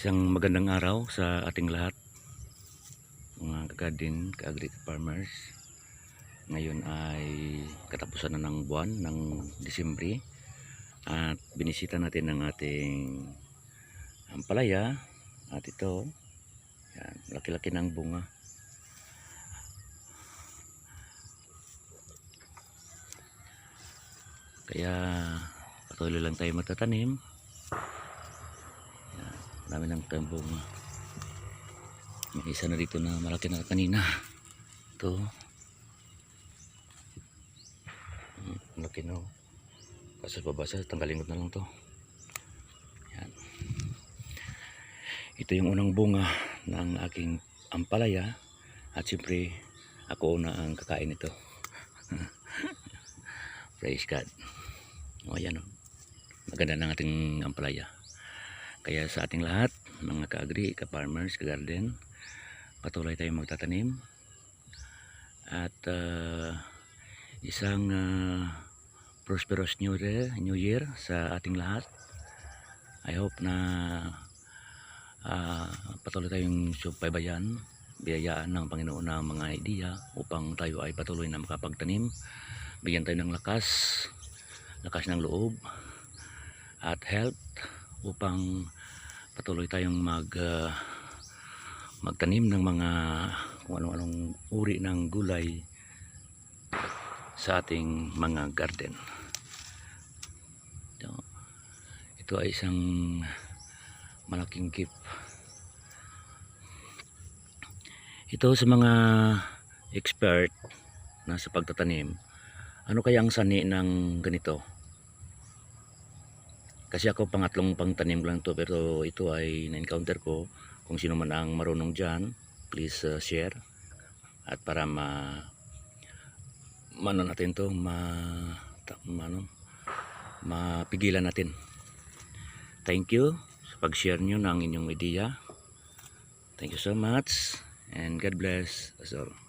Isang magandang araw sa ating lahat, mga ka-garden, ka-agri farmers. Ngayon ay katapusan na ng buwan ng Disyembre at binisita natin ang ating ampalaya at ito, yan, laki-laki ng bunga. Kaya patuloy lang tayo magtatanim. Dami ng bunga. May isa na dito na malaki na kanina. Ito. Malaki na. Kaso babasa, tanggalin ko na lang to. Yan. Ito yung unang bunga ng aking ampalaya. At siyempre, ako una ang kakain ito. Praise God. O yan o. Maganda ng ating ampalaya. Kaya sa ating lahat, mga ka-agri, ka-farmers, ka-garden, patuloy tayong magtatanim. At isang prosperous new year sa ating lahat. I hope na patuloy tayong subaybayan, biyayaan ng Panginoon ng mga idea upang tayo ay patuloy na makapagtanim. Bigyan tayo ng lakas ng loob at health upang patuloy tayong magtanim ng mga kung ano-anong uri ng gulay sa ating mga garden. Ito ay isang malaking gift. Ito sa mga expert na sa pagtatanim, ano kaya ang sani ng ganito? Kasi ako pangatlong pangtanim lang to, pero ito ay na-encounter ko. Kung sino man ang marunong dyan, please share. At para natin to, mapigilan natin. Thank you sa pag-share nyo ng inyong idea. Thank you so much and God bless us all.